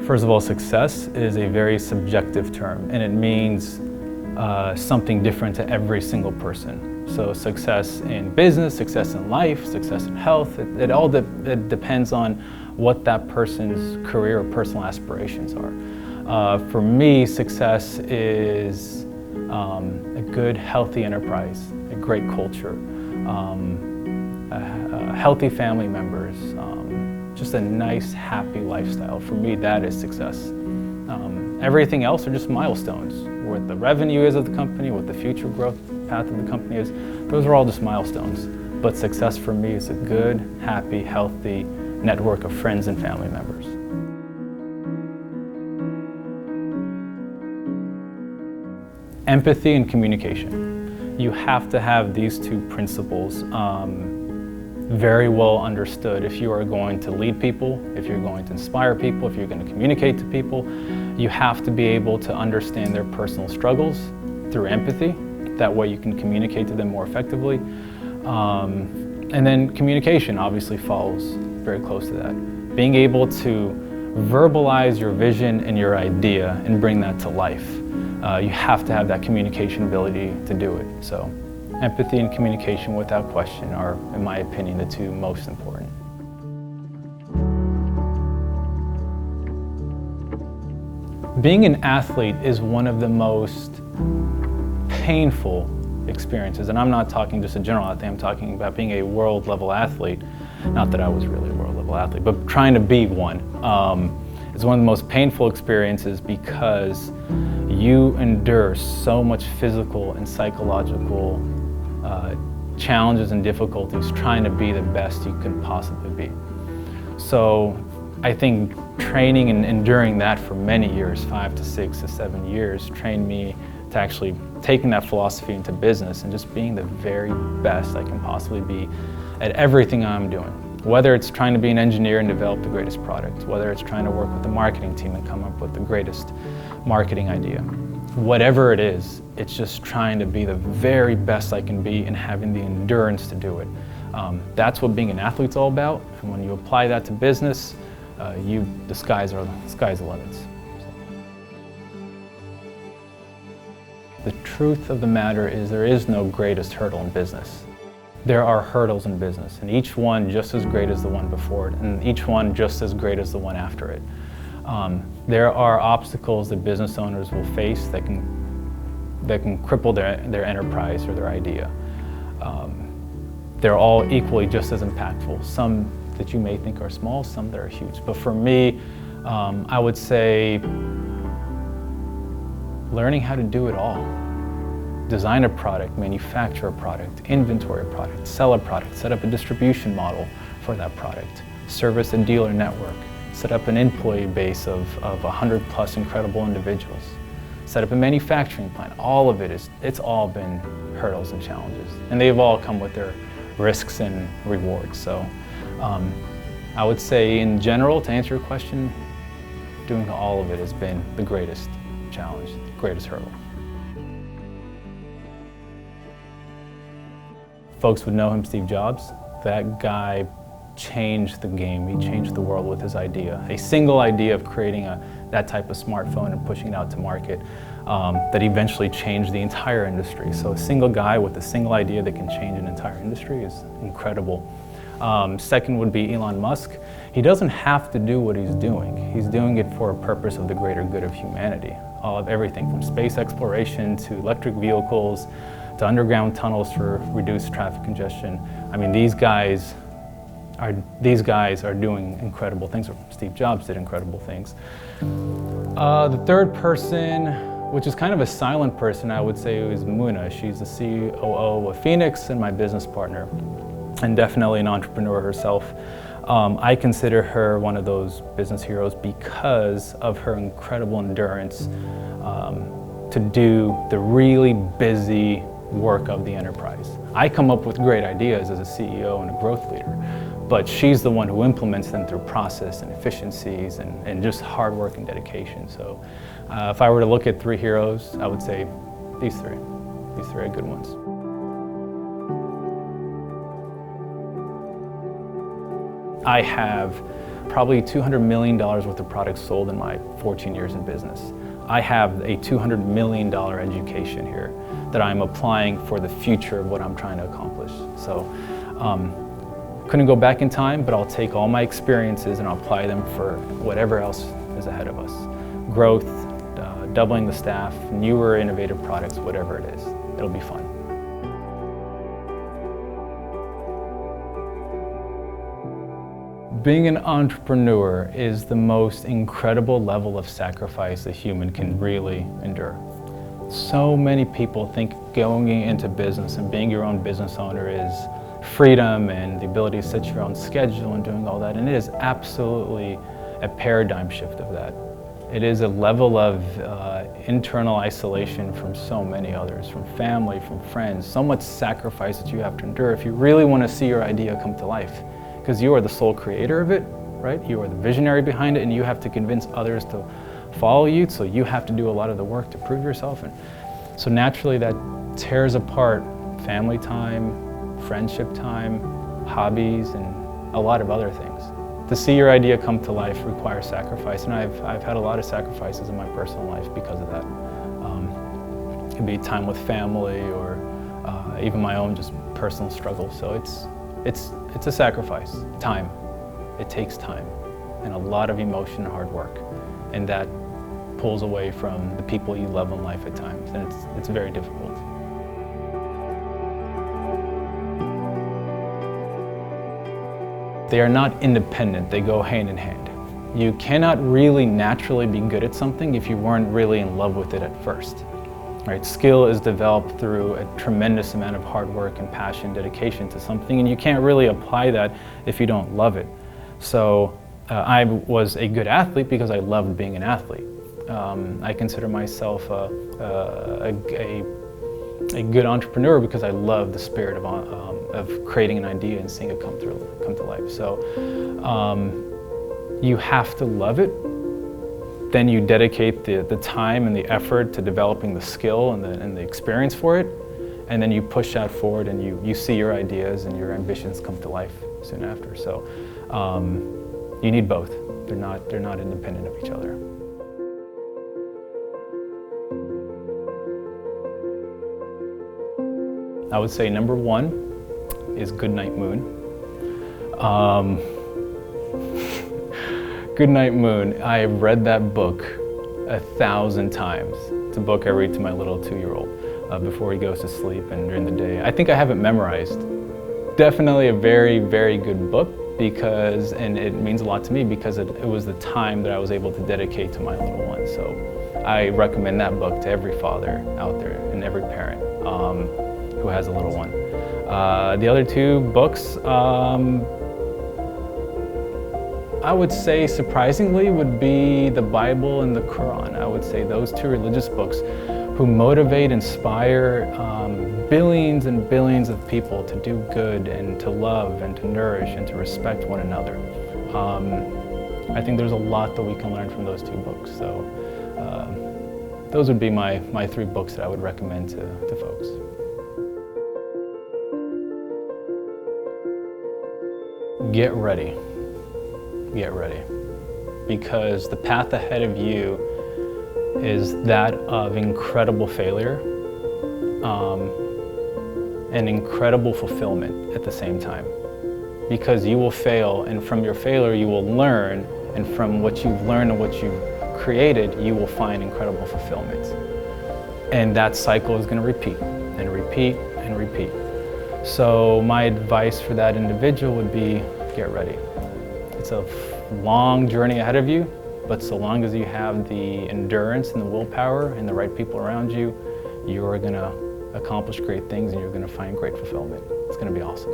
First of all, success is a very subjective term, and it means something different to every single person. So success in business, success in life, success in health, it all depends on what that person's career or personal aspirations are. For me, success is a good, healthy enterprise, a great culture, healthy family members, just a nice, happy lifestyle. For me, that is success. Everything else are just milestones. What the revenue is of the company, what the future growth path of the company is, those are all just milestones. But success for me is a good, happy, healthy network of friends and family members. Empathy and communication. You have to have these two principles very well understood if you are going to lead people, if you're going to inspire people, if you're going to communicate to people. You have to be able to understand their personal struggles through empathy. That way you can communicate to them more effectively. And then communication obviously follows very close to that. Being able to verbalize your vision and your idea and bring that to life. You have to have that communication ability to do it. So empathy and communication, without question, are, in my opinion, the two most important. Being an athlete is one of the most painful experiences, and I'm not talking just a general athlete, I'm talking about being a world-level athlete. Not that I was really a world-level athlete, but trying to be one. It's one of the most painful experiences because you endure so much physical and psychological challenges and difficulties trying to be the best you can possibly be. So I think training and enduring that for many years, 5 to 6 to 7 years, trained me to actually taking that philosophy into business and just being the very best I can possibly be at everything I'm doing. Whether it's trying to be an engineer and develop the greatest product, whether it's trying to work with the marketing team and come up with the greatest marketing idea. Whatever it is, it's just trying to be the very best I can be and having the endurance to do it. That's what being an athlete's all about. And when you apply that to business, the sky's the limits. The truth of the matter is there is no greatest hurdle in business. There are hurdles in business, and each one just as great as the one before it, and each one just as great as the one after it. There are obstacles that business owners will face that can cripple their enterprise or their idea. They're all equally just as impactful. Some that you may think are small, some that are huge. But for me, I would say learning how to do it all. Design a product, manufacture a product, inventory a product, sell a product, set up a distribution model for that product, service a dealer network, set up an employee base of 100 plus incredible individuals, set up a manufacturing plant. All of it's all been hurdles and challenges. And they've all come with their risks and rewards. So I would say in general, to answer your question, doing all of it has been the greatest challenge, the greatest hurdle. Folks would know him, Steve Jobs. That guy changed the game. He changed the world with his idea. A single idea of creating that type of smartphone and pushing it out to market that eventually changed the entire industry. So a single guy with a single idea that can change an entire industry is incredible. Second would be Elon Musk. He doesn't have to do what he's doing. He's doing it for a purpose of the greater good of humanity. All of everything from space exploration to electric vehicles to underground tunnels for reduced traffic congestion. I mean, these guys are doing incredible things. Steve Jobs did incredible things. The third person, which is kind of a silent person, I would say, is Muna. She's the COO of Feniex and my business partner, and definitely an entrepreneur herself. I consider her one of those business heroes because of her incredible endurance to do the really busy work of the enterprise. I come up with great ideas as a CEO and a growth leader, but she's the one who implements them through process and efficiencies and just hard work and dedication. So if I were to look at three heroes, I would say these three. These three are good ones. I have probably $200 million worth of products sold in my 14 years in business. I have a $200 million education here that I'm applying for the future of what I'm trying to accomplish. So couldn't go back in time, but I'll take all my experiences and I'll apply them for whatever else is ahead of us. Growth, doubling the staff, newer innovative products, whatever it is. It'll be fun. Being an entrepreneur is the most incredible level of sacrifice a human can really endure. So many people think going into business and being your own business owner is freedom and the ability to set your own schedule and doing all that, and it is absolutely a paradigm shift of that. It is a level of internal isolation from so many others, from family, from friends, so much sacrifice that you have to endure if you really want to see your idea come to life. Because you are the sole creator of it, right? You are the visionary behind it, and you have to convince others to follow you, so you have to do a lot of the work to prove yourself. And so naturally that tears apart family time, friendship time, hobbies, and a lot of other things. To see your idea come to life requires sacrifice, and I've had a lot of sacrifices in my personal life because of that. It could be time with family or even my own just personal struggles. So it's a sacrifice. Time. It takes time and a lot of emotion and hard work, and that pulls away from the people you love in life at times, and it's very difficult. They are not independent, they go hand in hand. You cannot really naturally be good at something if you weren't really in love with it at first. Right? Skill is developed through a tremendous amount of hard work and passion, dedication to something, and you can't really apply that if you don't love it. So I was a good athlete because I loved being an athlete. I consider myself a good entrepreneur because I love the spirit of creating an idea and seeing it come to life. So you have to love it. Then you dedicate the time and the effort to developing the skill and the experience for it, and then you push that forward and you see your ideas and your ambitions come to life soon after. So you need both. They're not independent of each other. I would say number one is Goodnight Moon. Goodnight Moon, I have read that book 1,000 times. It's a book I read to my little 2-year-old before he goes to sleep and during the day. I think I have it memorized. Definitely a very, very good book because, and it means a lot to me because it was the time that I was able to dedicate to my little one. So I recommend that book to every father out there and every parent who has a little one. The other two books, I would say surprisingly would be the Bible and the Quran. I would say those two religious books who motivate, inspire billions and billions of people to do good and to love and to nourish and to respect one another. I think there's a lot that we can learn from those two books. So those would be my 3 books that I would recommend to folks. Get ready. Get ready, because the path ahead of you is that of incredible failure and incredible fulfillment at the same time, because you will fail, and from your failure you will learn, and from what you've learned and what you've created you will find incredible fulfillment, and that cycle is going to repeat and repeat and repeat. So my advice for that individual would be get ready. It's a long journey ahead of you, but so long as you have the endurance and the willpower and the right people around you, you are going to accomplish great things and you're going to find great fulfillment. It's going to be awesome.